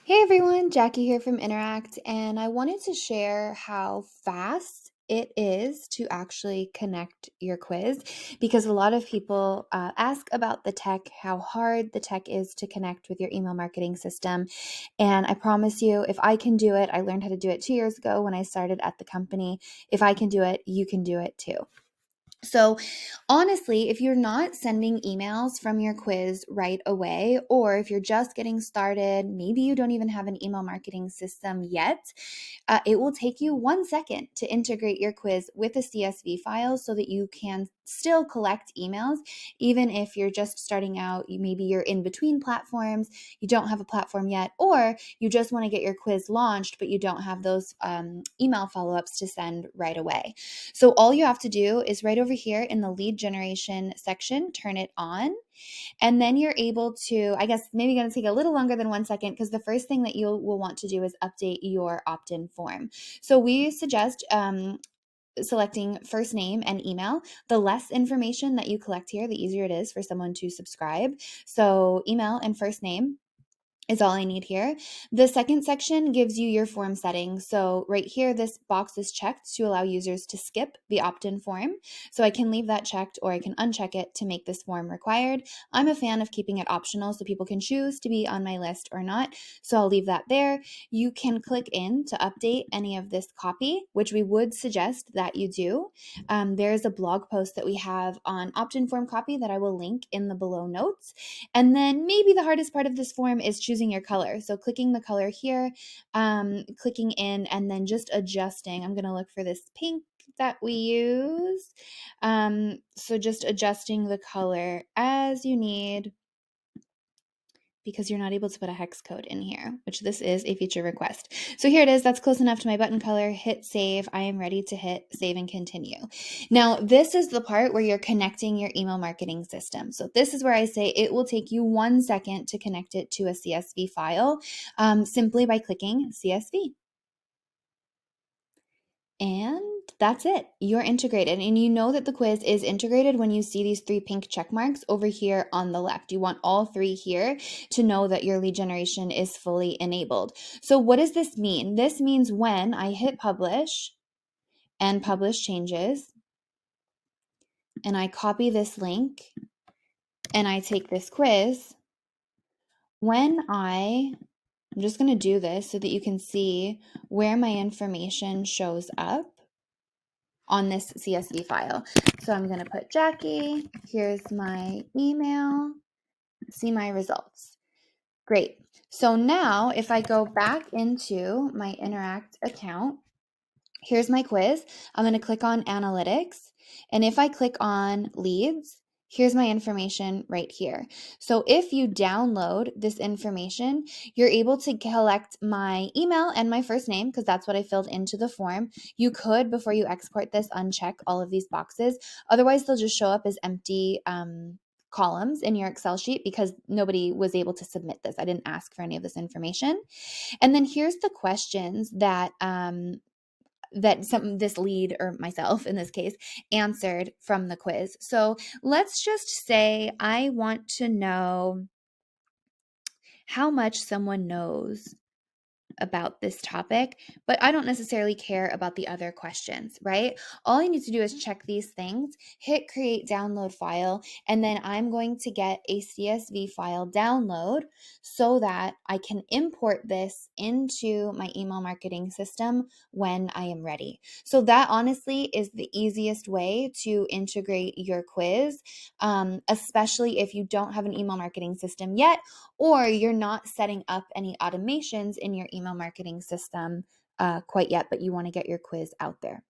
Hey everyone, Jackie here from Interact, and I wanted to share how fast it is to actually connect your quiz because a lot of people ask about the tech, how hard the tech is to connect with your email marketing system. And I promise you, if I can do it, I learned how to do it 2 years ago when I started at the company. If I can do it, you can do it too. So, honestly, if you're not sending emails from your quiz right away, or if you're just getting started, maybe you don't even have an email marketing system yet, it will take you 1 second to integrate your quiz with a CSV file so that you can still collect emails, even if you're just starting out. Maybe you're in between platforms, you don't have a platform yet, or you just want to get your quiz launched, but you don't have those email follow ups to send right away. So all you have to do is right over here in the lead generation section, turn it on. And then you're able to, I guess, maybe going to take a little longer than 1 second because the first thing that you will want to do is update your opt-in form. So we suggest selecting first name and email. The less information that you collect here, the easier it is for someone to subscribe. So email and first name is all I need here. The second section gives you your form settings. So right here, this box is checked to allow users to skip the opt-in form. So I can leave that checked or I can uncheck it to make this form required. I'm a fan of keeping it optional so people can choose to be on my list or not. So I'll leave that there. You can click in to update any of this copy, which we would suggest that you do. There's a blog post that we have on opt-in form copy that I will link in the below notes. And then maybe the hardest part of this form is choosing your color. So clicking the color here, clicking in, and then just adjusting. I'm going to look for this pink that we use. So just adjusting the color as you need because you're not able to put a hex code in here, which this is a feature request. So here it is. That's close enough to my button color. Hit save. I am ready to hit save and continue. Now, this is the part where you're connecting your email marketing system. So this is where I say it will take you 1 second to connect it to a CSV file simply by clicking CSV. And that's it. You're integrated. And you know that the quiz is integrated when you see these 3 pink check marks over here on the left. You want all 3 here to know that your lead generation is fully enabled. So what does this mean? This means when I hit publish and publish changes, and I copy this link and I take this quiz, I'm just going to do this so that you can see where my information shows up on this CSV file. So I'm going to put Jackie, here's my email, see my results. Great. So now if I go back into my Interact account, here's my quiz. I'm going to click on analytics. And if I click on leads, here's my information right here. So if you download this information, you're able to collect my email and my first name because that's what I filled into the form. You could, before you export this, uncheck all of these boxes. Otherwise, they'll just show up as empty columns in your Excel sheet because nobody was able to submit this. I didn't ask for any of this information. And then here's the questions that this lead, or myself in this case, answered from the quiz. So let's just say I want to know how much someone knows about this topic, but I don't necessarily care about the other questions, right? All I need to do is check these things, hit create download file, and then I'm going to get a CSV file download so that I can import this into my email marketing system when I am ready. So that honestly is the easiest way to integrate your quiz, especially if you don't have an email marketing system yet, or you're not setting up any automations in your email marketing system quite yet, but you want to get your quiz out there.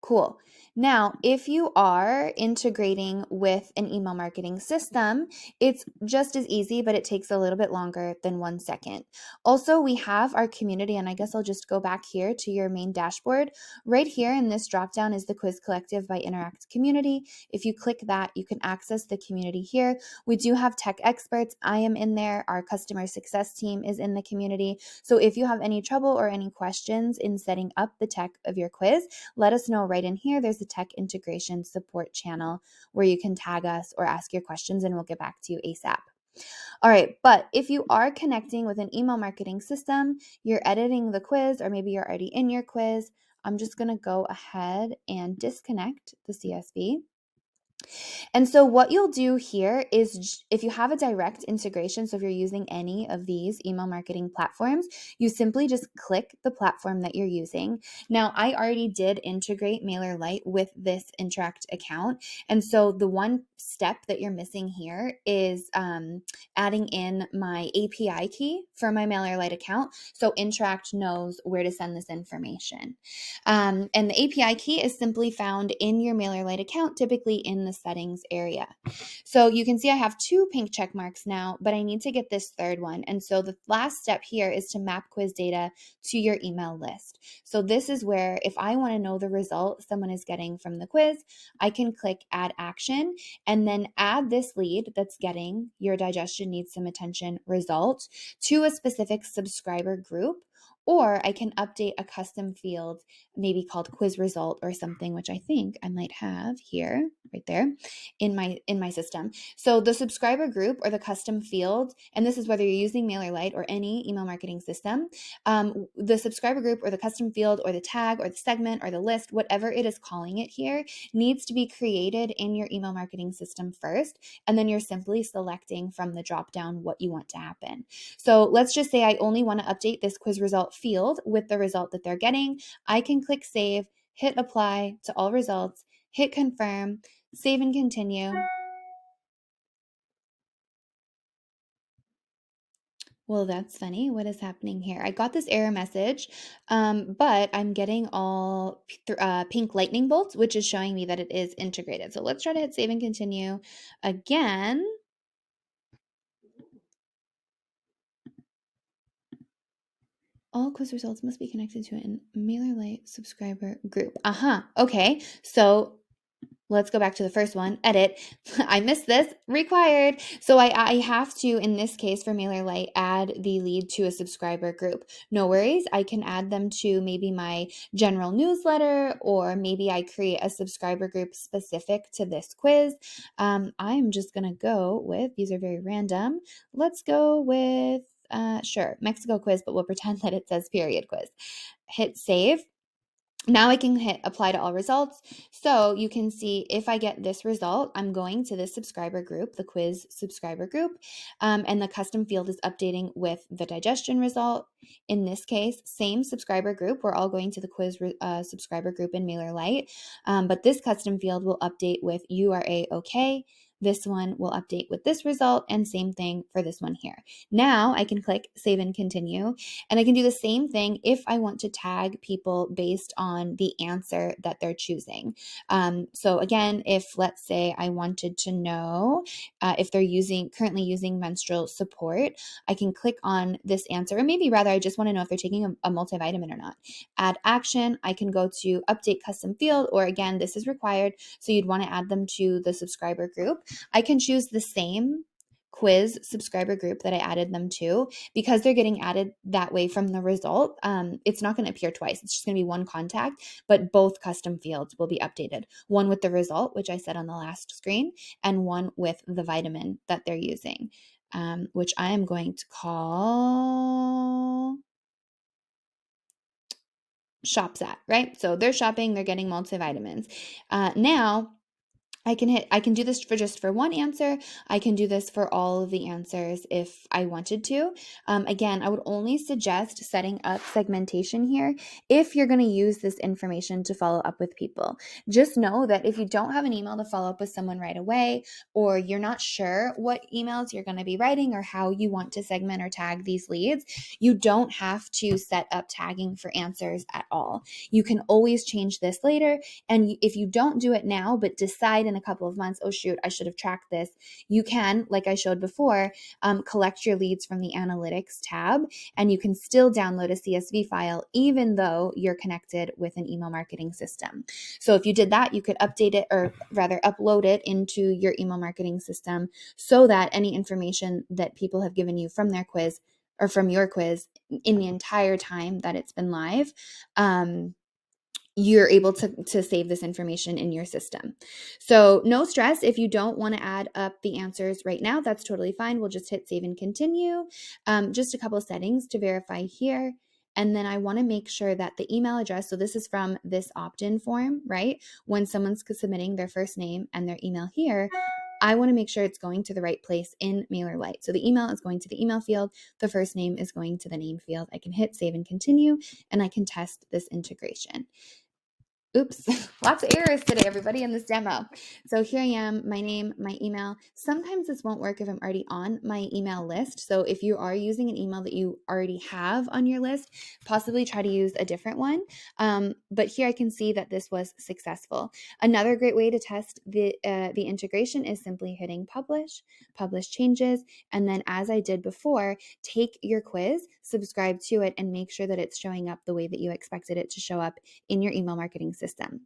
Cool. Now, if you are integrating with an email marketing system, it's just as easy, but it takes a little bit longer than 1 second. Also, we have our community, and I guess I'll just go back here to your main dashboard. Right here in this dropdown is the Quiz Collective by Interact Community. If you click that, you can access the community here. We do have tech experts. I am in there. Our customer success team is in the community. So if you have any trouble or any questions in setting up the tech of your quiz, let us know right in here. There's a tech integration support channel where you can tag us or ask your questions and we'll get back to you ASAP. All right, but if you are connecting with an email marketing system, you're editing the quiz, or maybe you're already in your quiz, I'm just going to go ahead and disconnect the CSV. And so what you'll do here is if you have a direct integration, so if you're using any of these email marketing platforms, you simply just click the platform that you're using. Now, I already did integrate MailerLite with this Interact account. And so the one step that you're missing here is adding in my API key for my MailerLite account, so Interact knows where to send this information. And the API key is simply found in your MailerLite account, typically in the settings area. So you can see I have 2 pink check marks now, but I need to get this third one. And so the last step here is to map quiz data to your email list. So this is where if I want to know the result someone is getting from the quiz, I can click add action and then add this lead that's getting your digestion needs some attention result to a specific subscriber group. Or I can update a custom field, maybe called quiz result or something, which I think I might have here, right there in my system. So the subscriber group or the custom field, and this is whether you're using MailerLite or any email marketing system, the subscriber group or the custom field or the tag or the segment or the list, whatever it is calling it here, needs to be created in your email marketing system first. And then you're simply selecting from the drop down what you want to happen. So let's just say I only want to update this quiz result field with the result that they're getting. I can click save, hit apply to all results, hit confirm, save and continue. Well, that's funny. What is happening here? I got this error message, but I'm getting all pink lightning bolts, which is showing me that it is integrated. So let's try to hit save and continue again. All quiz results must be connected to a MailerLite subscriber group. Okay. So let's go back to the first one, edit. I missed this, required. So I have to, in this case for MailerLite, add the lead to a subscriber group. No worries, I can add them to maybe my general newsletter, or maybe I create a subscriber group specific to this quiz. I'm just gonna go with, these are very random. Let's go with, sure, Mexico quiz, but we'll pretend that it says period quiz. Hit save. Now I can hit apply to all results. So you can see if I get this result, I'm going to this subscriber group, the quiz subscriber group, and the custom field is updating with the digestion result. In this case, same subscriber group. We're all going to the quiz subscriber group in MailerLite, but this custom field will update with you are A-OK. This one will update with this result, and same thing for this one here. Now I can click save and continue, and I can do the same thing if I want to tag people based on the answer that they're choosing. So again, if let's say I wanted to know if they're currently using menstrual support, I can click on this answer, or maybe rather I just want to know if they're taking a multivitamin or not. Add action, I can go to update custom field, or again, this is required, so you'd want to add them to the subscriber group. I can choose the same quiz subscriber group that I added them to, because they're getting added that way from the result. It's not going to appear twice. It's just going to be one contact, but both custom fields will be updated. One with the result, which I said on the last screen, and one with the vitamin that they're using, which I am going to call shops at, right? So they're shopping, they're getting multivitamins. Now, I can do this for one answer. I can do this for all of the answers if I wanted to. Again, I would only suggest setting up segmentation here if you're going to use this information to follow up with people. Just know that if you don't have an email to follow up with someone right away, or you're not sure what emails you're going to be writing or how you want to segment or tag these leads, you don't have to set up tagging for answers at all. You can always change this later. And if you don't do it now, but decide in a couple of months, oh shoot, I should have tracked this, you can, like I showed before, collect your leads from the analytics tab, and you can still download a CSV file even though you're connected with an email marketing system. So if you did that, you could update it, or rather upload it into your email marketing system, so that any information that people have given you from their quiz or from your quiz in the entire time that it's been live, you're able to save this information in your system. So no stress if you don't want to add up the answers right now. That's totally fine. We'll just hit save and continue. Just a couple of settings to verify here. And then I want to make sure that the email address, so this is from this opt-in form, right? When someone's submitting their first name and their email here, I want to make sure it's going to the right place in MailerLite. So the email is going to the email field. The first name is going to the name field. I can hit save and continue, and I can test this integration. Oops, lots of errors today, everybody, in this demo. So here I am, my name, my email. Sometimes this won't work if I'm already on my email list. So if you are using an email that you already have on your list, possibly try to use a different one. But here I can see that this was successful. Another great way to test the integration is simply hitting publish changes, and then as I did before, take your quiz, subscribe to it, and make sure that it's showing up the way that you expected it to show up in your email marketing system.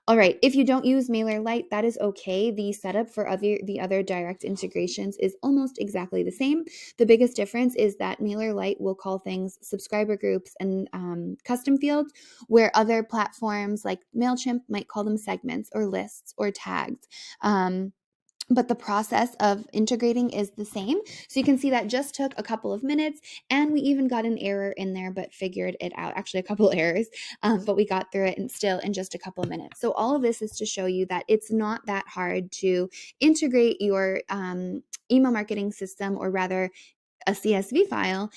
All right, if you don't use MailerLite, that is okay. The setup for the other direct integrations is almost exactly the same. The biggest difference is that MailerLite will call things subscriber groups and custom fields, where other platforms like MailChimp might call them segments or lists or tags. But the process of integrating is the same. So you can see that just took a couple of minutes, and we even got an error in there, but figured it out. Actually, a couple errors, but we got through it and still in just a couple minutes. So all of this is to show you that it's not that hard to integrate your email marketing system, or rather a CSV file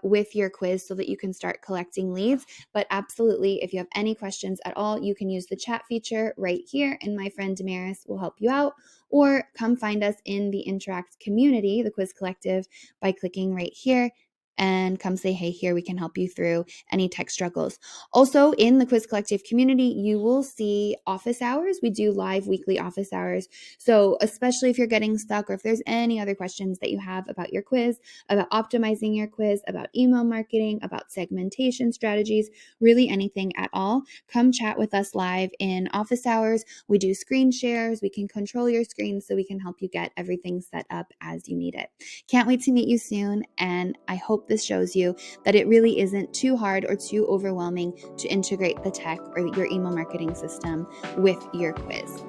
with your quiz, so that you can start collecting leads. But absolutely, if you have any questions at all, you can use the chat feature right here, and my friend Damaris will help you out, or come find us in the Interact community, the Quiz Collective, by clicking right here, and come say hey here. We can help you through any tech struggles. Also, in the Quiz Collective community, you will see office hours. We do live weekly office hours. So especially if you're getting stuck, or if there's any other questions that you have about your quiz, about optimizing your quiz, about email marketing, about segmentation strategies, really anything at all, come chat with us live in office hours. We do screen shares. We can control your screen, so we can help you get everything set up as you need it. Can't wait to meet you soon, and I hope this shows you that it really isn't too hard or too overwhelming to integrate the tech or your email marketing system with your quiz.